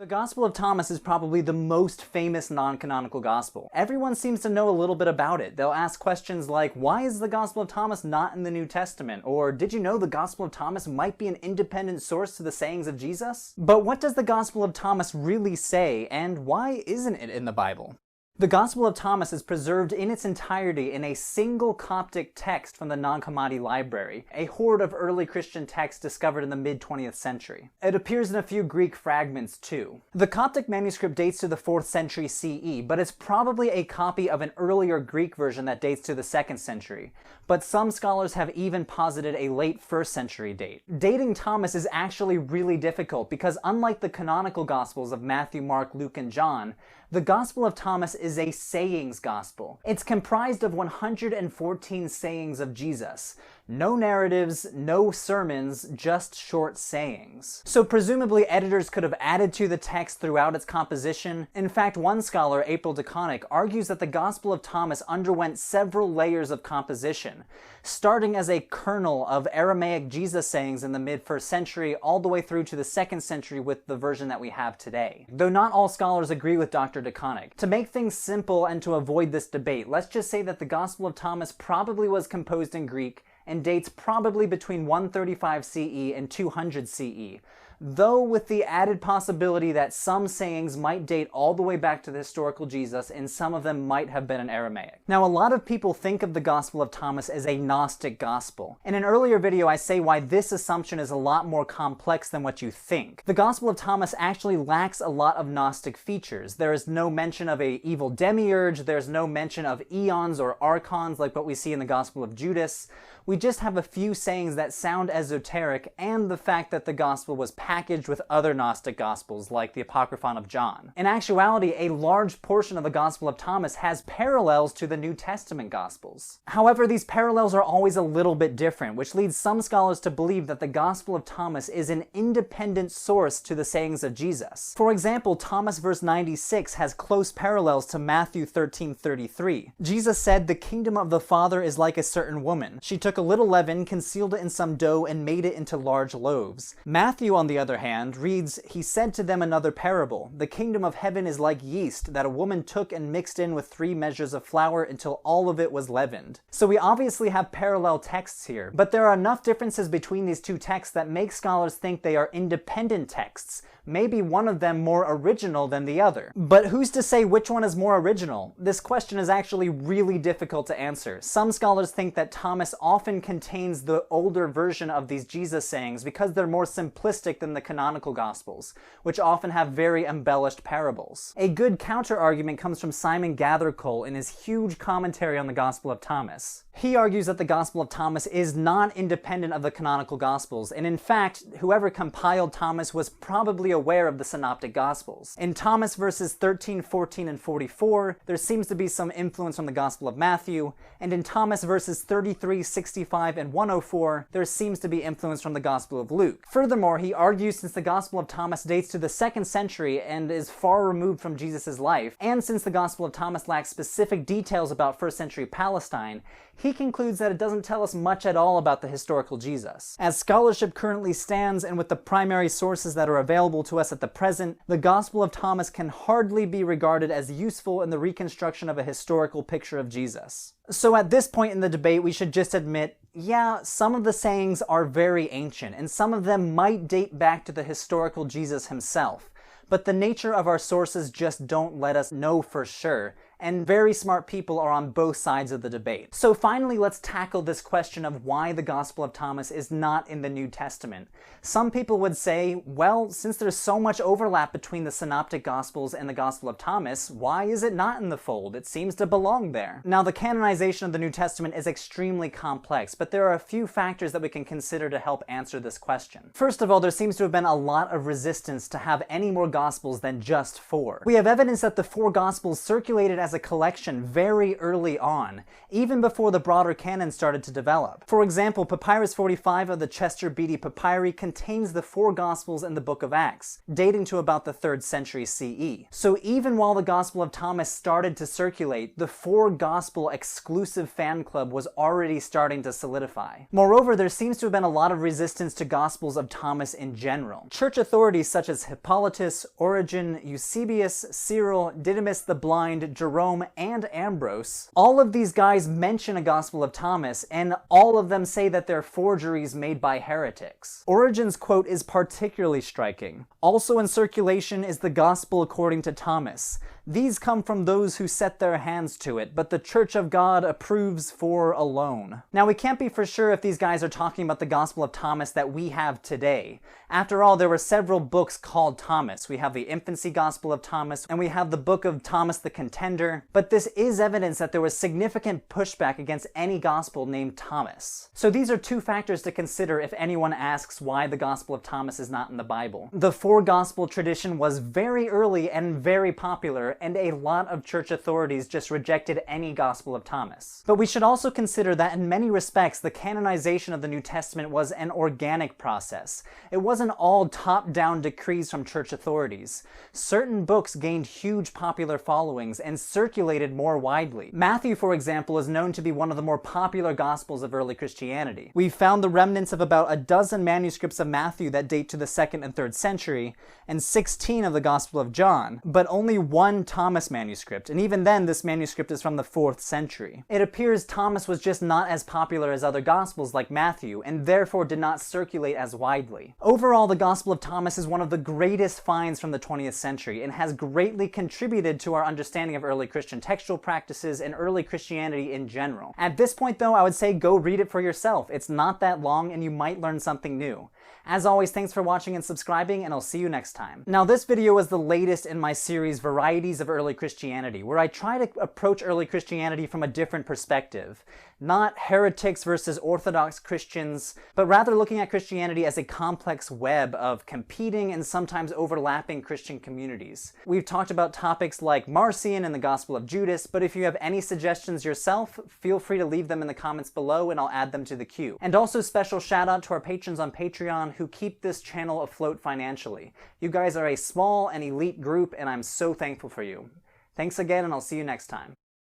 The Gospel of Thomas is probably the most famous non-canonical gospel. Everyone seems to know a little bit about it. They'll ask questions like, why is the Gospel of Thomas not in the New Testament? Or, did you know the Gospel of Thomas might be an independent source to the sayings of Jesus? But what does the Gospel of Thomas really say, and why isn't it in the Bible? The Gospel of Thomas is preserved in its entirety in a single Coptic text from the non-canonical library, a horde of early Christian texts discovered in the mid-20th century. It appears in a few Greek fragments too. The Coptic manuscript dates to the 4th century CE, but it's probably a copy of an earlier Greek version that dates to the 2nd century. But some scholars have even posited a late 1st century date. Dating Thomas is actually really difficult because unlike the canonical Gospels of Matthew, Mark, Luke, and John, the Gospel of Thomas is a sayings gospel. It's comprised of 114 sayings of Jesus. No narratives, no sermons, just short sayings. So presumably editors could have added to the text throughout its composition. In fact, one scholar, April DeConnick, argues that the Gospel of Thomas underwent several layers of composition, starting as a kernel of Aramaic Jesus sayings in the mid-1st century all the way through to the 2nd century with the version that we have today. Though not all scholars agree with Dr. DeConnick. To make things simple and to avoid this debate, let's just say that the Gospel of Thomas probably was composed in Greek and dates probably between 135 CE and 200 CE, though with the added possibility that some sayings might date all the way back to the historical Jesus and some of them might have been in Aramaic. Now, a lot of people think of the Gospel of Thomas as a Gnostic gospel. In an earlier video, I say why this assumption is a lot more complex than what you think. The Gospel of Thomas actually lacks a lot of Gnostic features. There is no mention of an evil demiurge, there's no mention of eons or archons like what we see in the Gospel of Judas. We just have a few sayings that sound esoteric, and the fact that the gospel was packaged with other Gnostic gospels like the Apocryphon of John. In actuality, a large portion of the Gospel of Thomas has parallels to the New Testament Gospels. However, these parallels are always a little bit different, which leads some scholars to believe that the Gospel of Thomas is an independent source to the sayings of Jesus. For example, Thomas verse 96 has close parallels to Matthew 13:33. Jesus said, "The kingdom of the Father is like a certain woman. She took a little leaven, concealed it in some dough, and made it into large loaves." Matthew, on the other hand, reads, "He said to them another parable. The kingdom of heaven is like yeast that a woman took and mixed in with 3 measures of flour until all of it was leavened." So we obviously have parallel texts here, but there are enough differences between these two texts that make scholars think they are independent texts, maybe one of them more original than the other. But who's to say which one is more original? This question is actually really difficult to answer. Some scholars think that Thomas often contains the older version of these Jesus sayings because they're more simplistic than the canonical Gospels, which often have very embellished parables. A good counter-argument comes from Simon Gathercole in his huge commentary on the Gospel of Thomas. He argues that the Gospel of Thomas is not independent of the canonical Gospels, and in fact, whoever compiled Thomas was probably aware of the Synoptic Gospels. In Thomas verses 13, 14, and 44, there seems to be some influence from the Gospel of Matthew, and in Thomas verses 33, 65, and 104, there seems to be influence from the Gospel of Luke. Furthermore, he argues since the Gospel of Thomas dates to the 2nd century and is far removed from Jesus' life, and since the Gospel of Thomas lacks specific details about 1st century Palestine, he concludes that it doesn't tell us much at all about the historical Jesus. As scholarship currently stands, and with the primary sources that are available to us at the present, the Gospel of Thomas can hardly be regarded as useful in the reconstruction of a historical picture of Jesus. So at this point in the debate, we should just admit, yeah, some of the sayings are very ancient, and some of them might date back to the historical Jesus himself. But the nature of our sources just don't let us know for sure, and very smart people are on both sides of the debate. So finally, let's tackle this question of why the Gospel of Thomas is not in the New Testament. Some people would say, well, since there's so much overlap between the Synoptic Gospels and the Gospel of Thomas, why is it not in the fold? It seems to belong there. Now, the canonization of the New Testament is extremely complex, but there are a few factors that we can consider to help answer this question. First of all, there seems to have been a lot of resistance to have any more Gospels than just 4. We have evidence that the 4 Gospels circulated as as a collection very early on, even before the broader canon started to develop. For example, Papyrus 45 of the Chester Beatty Papyri contains the 4 Gospels in the Book of Acts, dating to about the 3rd century CE. So even while the Gospel of Thomas started to circulate, the 4 Gospel exclusive fan club was already starting to solidify. Moreover, there seems to have been a lot of resistance to Gospels of Thomas in general. Church authorities such as Hippolytus, Origen, Eusebius, Cyril, Didymus the Blind, Jerome, and Ambrose, all of these guys mention a Gospel of Thomas, and all of them say that they're forgeries made by heretics. Origen's quote is particularly striking. Also in circulation is the Gospel according to Thomas. These come from those who set their hands to it, but the Church of God approves for alone. Now, we can't be for sure if these guys are talking about the Gospel of Thomas that we have today. After all, there were several books called Thomas. We have the Infancy Gospel of Thomas, and we have the Book of Thomas the Contender, but this is evidence that there was significant pushback against any gospel named Thomas. So these are 2 factors to consider if anyone asks why the Gospel of Thomas is not in the Bible. The 4 Gospel tradition was very early and very popular, and a lot of church authorities just rejected any Gospel of Thomas. But we should also consider that in many respects, the canonization of the New Testament was an organic process. It wasn't all top-down decrees from church authorities. Certain books gained huge popular followings and circulated more widely. Matthew, for example, is known to be one of the more popular Gospels of early Christianity. We've found the remnants of about a dozen manuscripts of Matthew that date to the 2nd and 3rd century, and 16 of the Gospel of John, but only 1 Thomas manuscript, and even then this manuscript is from the 4th century. It appears Thomas was just not as popular as other Gospels like Matthew, and therefore did not circulate as widely. Overall, the Gospel of Thomas is one of the greatest finds from the 20th century, and has greatly contributed to our understanding of early Christian textual practices and early Christianity in general. At this point though, I would say go read it for yourself. It's not that long, and you might learn something new. As always, thanks for watching and subscribing, and I'll see you next time. Now, this video is the latest in my series Varieties of Early Christianity, where I try to approach early Christianity from a different perspective. Not heretics versus Orthodox Christians, but rather looking at Christianity as a complex web of competing and sometimes overlapping Christian communities. We've talked about topics like Marcion and the Gospel of Judas, but if you have any suggestions yourself, feel free to leave them in the comments below and I'll add them to the queue. And also special shout out to our patrons on Patreon who keep this channel afloat financially. You guys are a small and elite group, and I'm so thankful for you. Thanks again, and I'll see you next time.